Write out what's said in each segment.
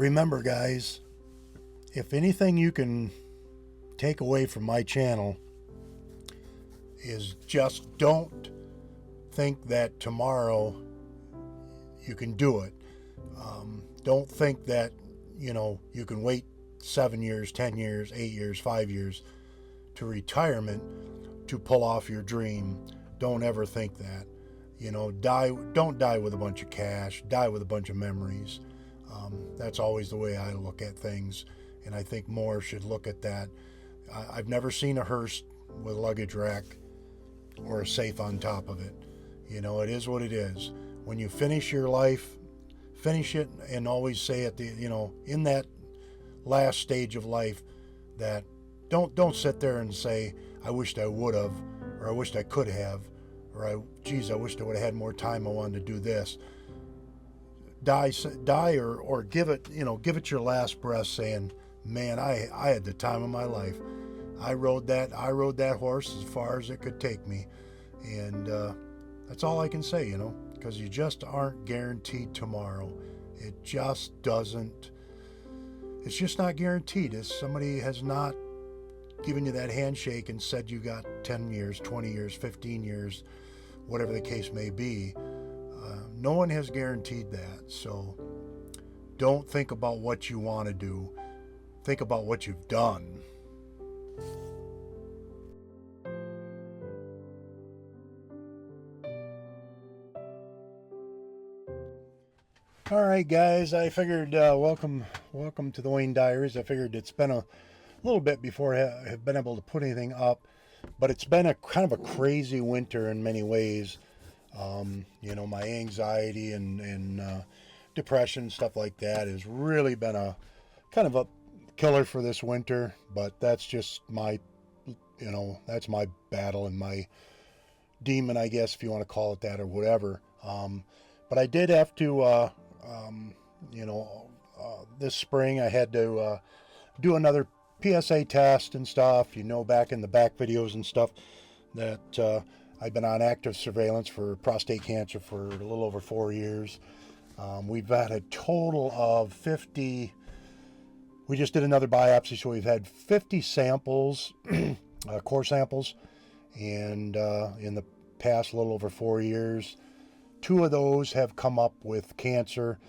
Remember, guys, if anything you can take away from my channel is just don't think that tomorrow you can do it. Don't think that, you can wait 7 years, 10 years, 8 years, 5 years to retirement to pull off your dream. Don't ever think that. Don't die with a bunch of cash, die with a bunch of memories. That's always the way I look at things, and I think more should look at that. I've never seen a hearse with a luggage rack or a safe on top of it. It is what it is. When you finish your life, finish it, and always say at the, in that last stage of life, that don't sit there and say, I wished I would have, or I wished I could have, or I wished I would have had more time. I wanted to do this. Die, or give it your last breath, saying, man, I had the time of my life. I rode that horse as far as it could take me, and that's all I can say, because you just aren't guaranteed tomorrow. It just doesn't. It's just not guaranteed. If somebody has not given you that handshake and said you got 10 years, 20 years, 15 years, whatever the case may be, no one has guaranteed that. So don't think about what you want to do. Think about what you've done. All right, guys, I figured welcome to the Wayne Diaries. I figured it's been a little bit before I have been able to put anything up, but it's been a kind of a crazy winter in many ways. My anxiety and depression, stuff like that, has really been a kind of a killer for this winter. But that's just my, that's my battle and my demon, I guess, if you want to call it that, or whatever. But I did have to, this spring I had to do another PSA test and stuff. Back in the back videos and stuff, that I've been on active surveillance for prostate cancer for a little over 4 years. We've had a total of 50. We just did another biopsy, so we've had 50 samples, core samples, and in the past little over 4 years, 2 of those have come up with cancer,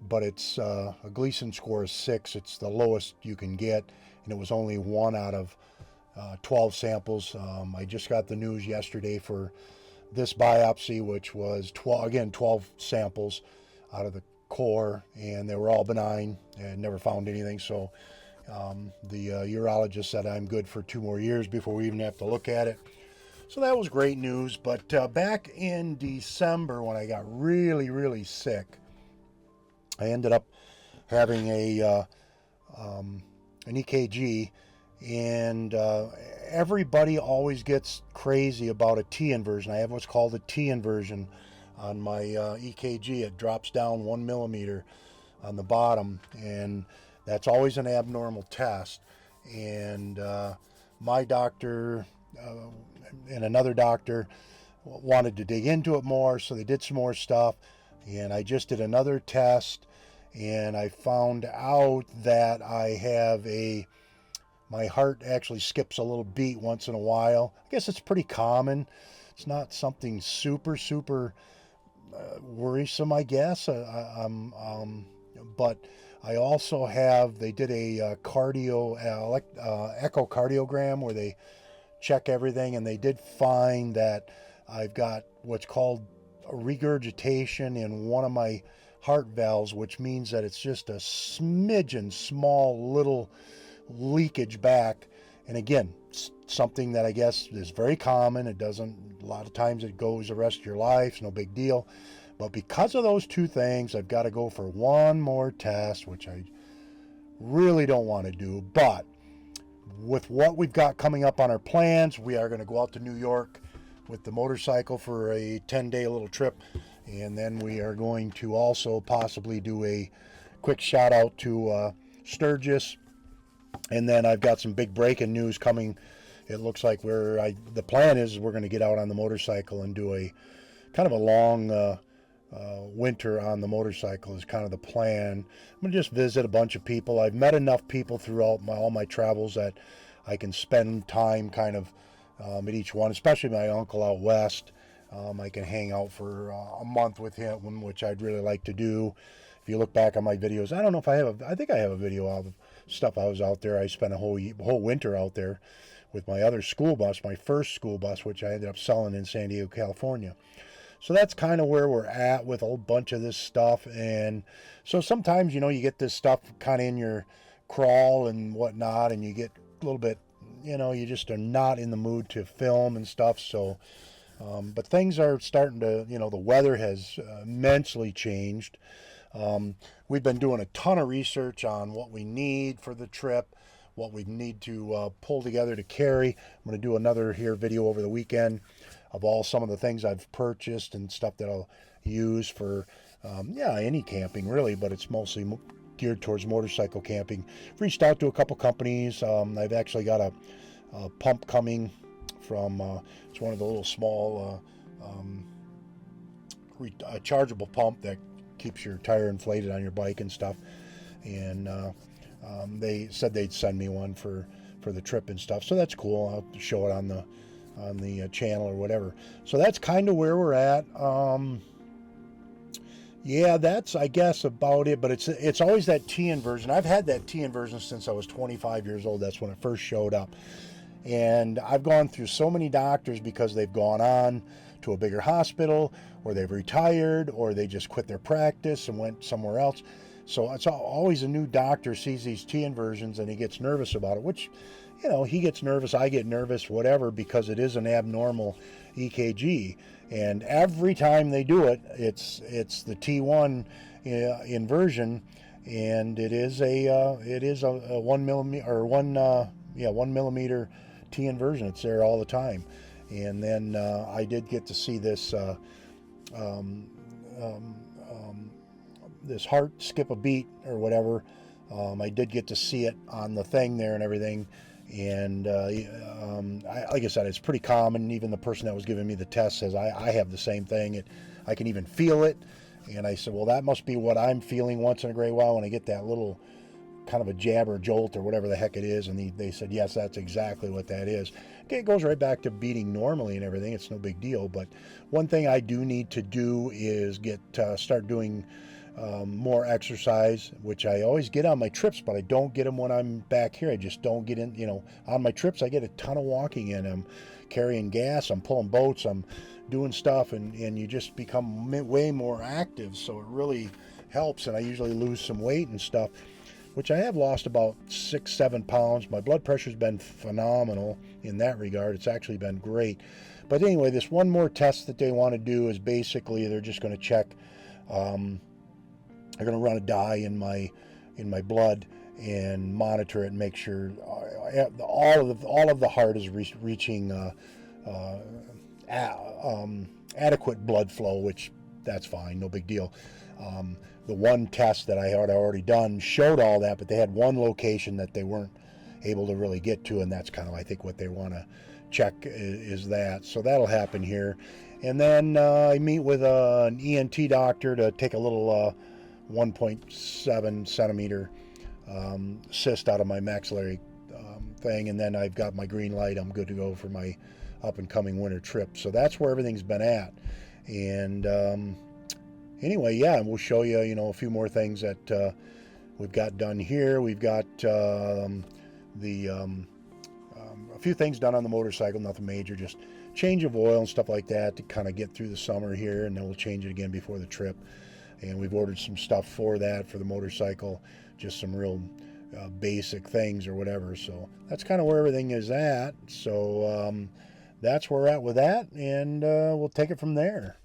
but it's a Gleason score of 6. It's the lowest you can get, and it was only 1 out of 12 samples. I just got the news yesterday for this biopsy, which was 12 samples out of the core, and they were all benign and never found anything. So the urologist said I'm good for 2 more years before we even have to look at it. So that was great news. But back in December, when I got really, really sick, I ended up having an EKG, and everybody always gets crazy about a T inversion. I have what's called a T inversion on my EKG. It drops down 1 millimeter on the bottom, and that's always an abnormal test. And my doctor and another doctor wanted to dig into it more, so they did some more stuff, and I just did another test, and I found out that I have my heart actually skips a little beat once in a while. I guess it's pretty common. It's not something super worrisome, I guess. But I also have, they did a echocardiogram where they check everything, and they did find that I've got what's called a regurgitation in one of my heart valves, which means that it's just a smidgen small little leakage back. And again, something that I guess is very common. It doesn't, a lot of times it goes the rest of your life. It's no big deal. But because of those 2 things, I've got to go for 1 more test, which I really don't want to do. But with what we've got coming up on our plans, we are going to go out to New York with the motorcycle for a 10-day little trip. And then we are going to also possibly do a quick shout out to Sturgis. And then I've got some big breaking news coming. It looks like the plan is we're going to get out on the motorcycle and do a kind of a long winter on the motorcycle is kind of the plan. I'm going to just visit a bunch of people. I've met enough people throughout all my travels that I can spend time kind of at each one, especially my uncle out west. I can hang out for a month with him, which I'd really like to do. If you look back on my videos, I don't know if I have I think I have a video of stuff I was out there. I spent a whole winter out there with my other school bus, my first school bus, which I ended up selling in San Diego, California. So that's kind of where we're at with a whole bunch of this stuff. And so sometimes, you know, you get this stuff kind of in your crawl and whatnot, and you get a little bit, you know, you just are not in the mood to film and stuff. So, but things are starting to, you know, the weather has immensely changed. We've been doing a ton of research on what we need for the trip, what we need to pull together to carry. I'm going to do another video over the weekend of some of the things I've purchased and stuff that I'll use for, any camping really, but it's mostly geared towards motorcycle camping. Reached out to a couple companies. I've actually got a pump coming from, it's one of the little small rechargeable pump that keeps your tire inflated on your bike and stuff. And they said they'd send me one for the trip and stuff. So that's cool. I'll show it on the channel or whatever. So that's kind of where we're at. Yeah, that's, I guess, about it. But it's always that T inversion. I've had that T inversion since I was 25 years old. That's when it first showed up. And I've gone through so many doctors because they've gone on to a bigger hospital, or they've retired, or they just quit their practice and went somewhere else. So it's always a new doctor sees these T inversions and he gets nervous about it, which, you know, he gets nervous, I get nervous, whatever, because it is an abnormal EKG. And every time they do it, it's the T1 inversion, and it is a 1 millimeter or 1 millimeter T inversion. It's there all the time. And then I did get to see this this heart skip a beat or whatever. I did get to see it on the thing there and everything. And like I said, it's pretty common. Even the person that was giving me the test says I have the same thing. I can even feel it. And I said, well, that must be what I'm feeling once in a great while when I get that little kind of a jab or jolt or whatever the heck it is. And they said, yes, that's exactly what that is. Okay, it goes right back to beating normally and everything. It's no big deal. But one thing I do need to do is start doing more exercise, which I always get on my trips, but I don't get them when I'm back here. I just don't get in, you know, on my trips. I get a ton of walking in. I'm carrying gas, I'm pulling boats, I'm doing stuff, and you just become way more active. So it really helps. And I usually lose some weight and stuff, which I have lost about 6-7 pounds. My blood pressure's been phenomenal in that regard. It's actually been great. But anyway, this one more test that they want to do is basically they're just going to check. They're going to run a dye in my blood and monitor it and make sure all of the heart is reaching adequate blood flow, which that's fine, no big deal. The one test that I had already done showed all that, but they had one location that they weren't able to really get to, and that's kind of, I think, what they want to check is that. So that'll happen here. And then I meet with an ENT doctor to take a little 1.7 centimeter cyst out of my maxillary thing, and then I've got my green light. I'm good to go for my up and coming winter trip. So that's where everything's been at. And anyway, yeah, we'll show you, a few more things that we've got done here. We've got a few things done on the motorcycle, nothing major, just change of oil and stuff like that to kind of get through the summer here, and then we'll change it again before the trip. And we've ordered some stuff for that, for the motorcycle, just some real basic things or whatever. So that's kind of where everything is at. So that's where we're at with that, and we'll take it from there.